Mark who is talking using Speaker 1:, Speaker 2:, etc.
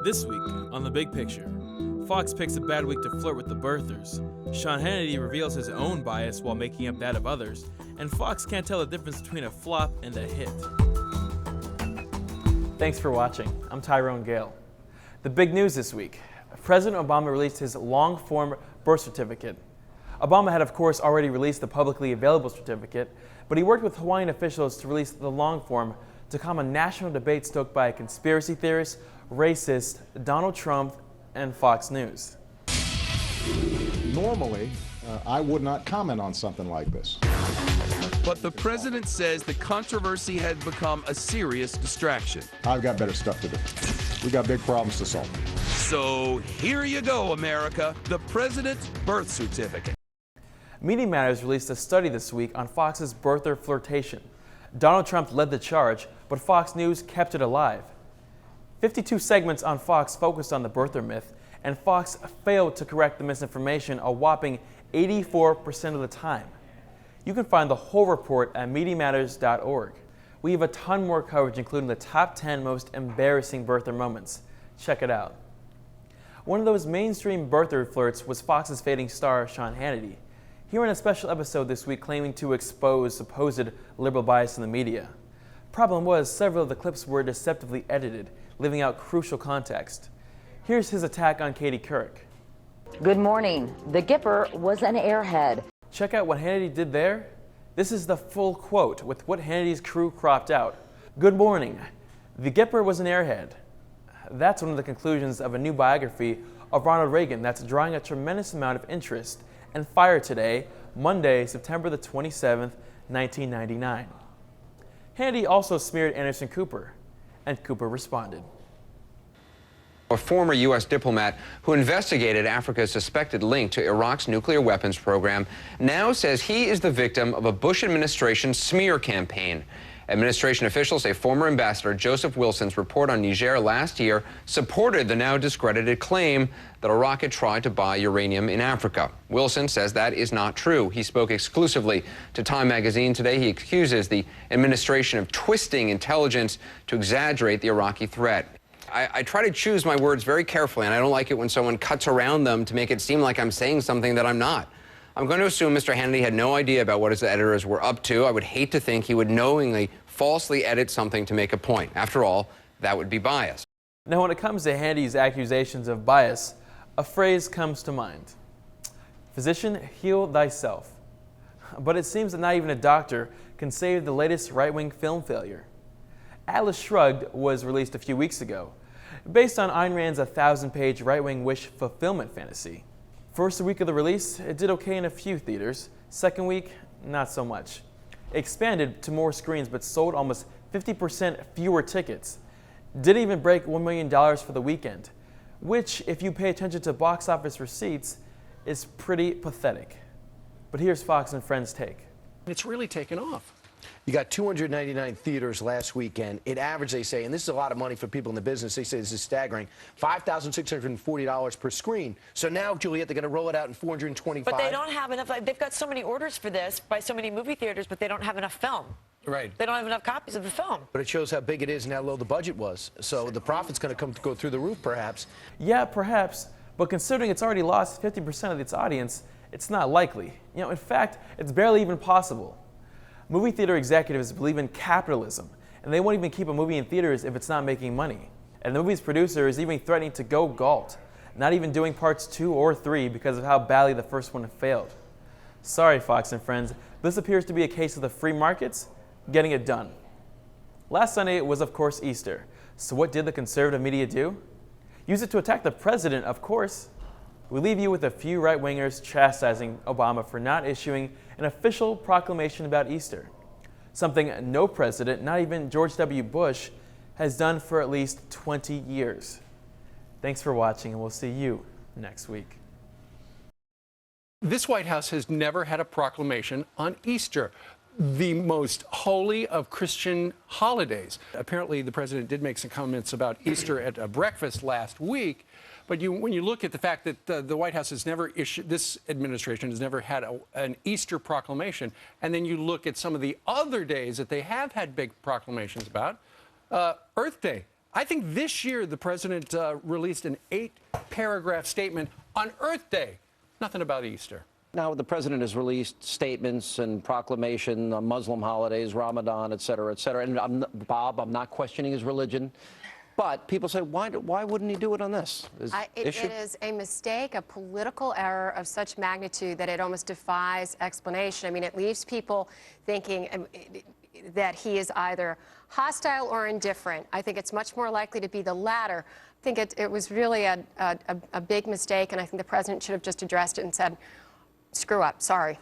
Speaker 1: This week, on The Big Picture, Fox picks a bad week to flirt with the birthers, Sean Hannity reveals his own bias while making up that of others, and Fox can't tell the difference between a flop and a hit. Thanks for watching. I'm Tyrone Gayle. The big news this week. President Obama released his long-form birth certificate. Obama had, of course, already released the publicly available certificate, but he worked with Hawaiian officials to release the long form to calm a national debate stoked by conspiracy theorists, racist, Donald Trump, and Fox News.
Speaker 2: Normally, I would not comment on something like this.
Speaker 3: But the president says the controversy has become a serious distraction.
Speaker 2: I've got better stuff to do. We got big problems to solve.
Speaker 3: So here you go, America, the president's birth certificate.
Speaker 1: Media Matters released a study this week on Fox's birther flirtation. Donald Trump led the charge, but Fox News kept it alive. 52 segments on Fox focused on the birther myth, and Fox failed to correct the misinformation a whopping 84% of the time. You can find the whole report at MediaMatters.org. We have a ton more coverage, including the top 10 most embarrassing birther moments. Check it out. One of those mainstream birther flirts was Fox's fading star, Sean Hannity. He ran a special episode this week claiming to expose supposed liberal bias in the media. Problem was, several of the clips were deceptively edited, leaving out crucial context. Here's his attack on Katie Couric.
Speaker 4: Good morning. The Gipper was an airhead.
Speaker 1: Check out what Hannity did there. This is the full quote with what Hannity's crew cropped out. Good morning. The Gipper was an airhead. That's one of the conclusions of a new biography of Ronald Reagan that's drawing a tremendous amount of interest and fire today, Monday, September the 27th, 1999. Hannity also smeared Anderson Cooper, and Cooper responded.
Speaker 5: A former U.S. diplomat who investigated Africa's suspected link to Iraq's nuclear weapons program now says he is the victim of a Bush administration smear campaign. Administration officials say former Ambassador Joseph Wilson's report on Niger last year supported the now discredited claim that Iraq had tried to buy uranium in Africa. Wilson says that is not true. He spoke exclusively to Time magazine today. He accuses the administration of twisting intelligence to exaggerate the Iraqi threat. I try to choose my words very carefully, and I don't like it when someone cuts around them to make it seem like I'm saying something that I'm not. I'm going to assume Mr. Hannity had no idea about what his editors were up to. I would hate to think he would knowingly falsely edit something to make a point. After all, that would be bias.
Speaker 1: Now, when it comes to Hannity's accusations of bias, a phrase comes to mind. Physician, heal thyself. But it seems that not even a doctor can save the latest right-wing film failure. Atlas Shrugged was released a few weeks ago, based on Ayn Rand's 1,000-page right-wing wish fulfillment fantasy. First week of the release, it did okay in a few theaters. Second week, not so much. It expanded to more screens but sold almost 50% fewer tickets. Didn't even break $1 million for the weekend, which, if you pay attention to box office receipts, is pretty pathetic. But here's Fox and Friends' take.
Speaker 6: It's really taken off. You got 299 theaters last weekend. It averaged, they say, and this is a lot of money for people in the business, they say this is staggering, $5,640 per screen. So now, Juliet, they're going to roll it out in 425.
Speaker 7: But they don't have enough. They've got so many orders for this by so many movie theaters, but they don't have enough film.
Speaker 6: Right.
Speaker 7: They don't have enough copies of the film.
Speaker 6: But it shows how big it is and how low the budget was. So the profit's going to go through the roof, perhaps.
Speaker 1: Yeah, perhaps. But considering it's already lost 50% of its audience, it's not likely. In fact, it's barely even possible. Movie theater executives believe in capitalism, and they won't even keep a movie in theaters if it's not making money. And the movie's producer is even threatening to go galt, not even doing parts 2 or 3 because of how badly the first one failed. Sorry, Fox and Friends, this appears to be a case of the free markets getting it done. Last Sunday was, of course, Easter. So what did the conservative media do? Use it to attack the president, of course. We leave you with a few right-wingers chastising Obama for not issuing an official proclamation about Easter, something no president, not even George W. Bush, has done for at least 20 years. Thanks for watching, and we'll see you next week.
Speaker 8: This White House has never had a proclamation on Easter, the most holy of Christian holidays. Apparently, the president did make some comments about Easter at a breakfast last week. But when you look at the fact that the White House has never issued, this administration has never had an Easter proclamation, and then you look at some of the other days that they have had big proclamations about, Earth Day, I think this year the president released an 8-paragraph statement on Earth Day. Nothing about Easter.
Speaker 9: Now, the president has released statements and proclamation on Muslim holidays, Ramadan, et cetera, and Bob, I'm not questioning his religion, but people say, why wouldn't he do it on this
Speaker 10: It is a mistake, a political error of such magnitude that it almost defies explanation. I mean, it leaves people thinking that he is either hostile or indifferent. I think it's much more likely to be the latter. I think it was really a big mistake, and I think the president should have just addressed it and said, screw up, sorry.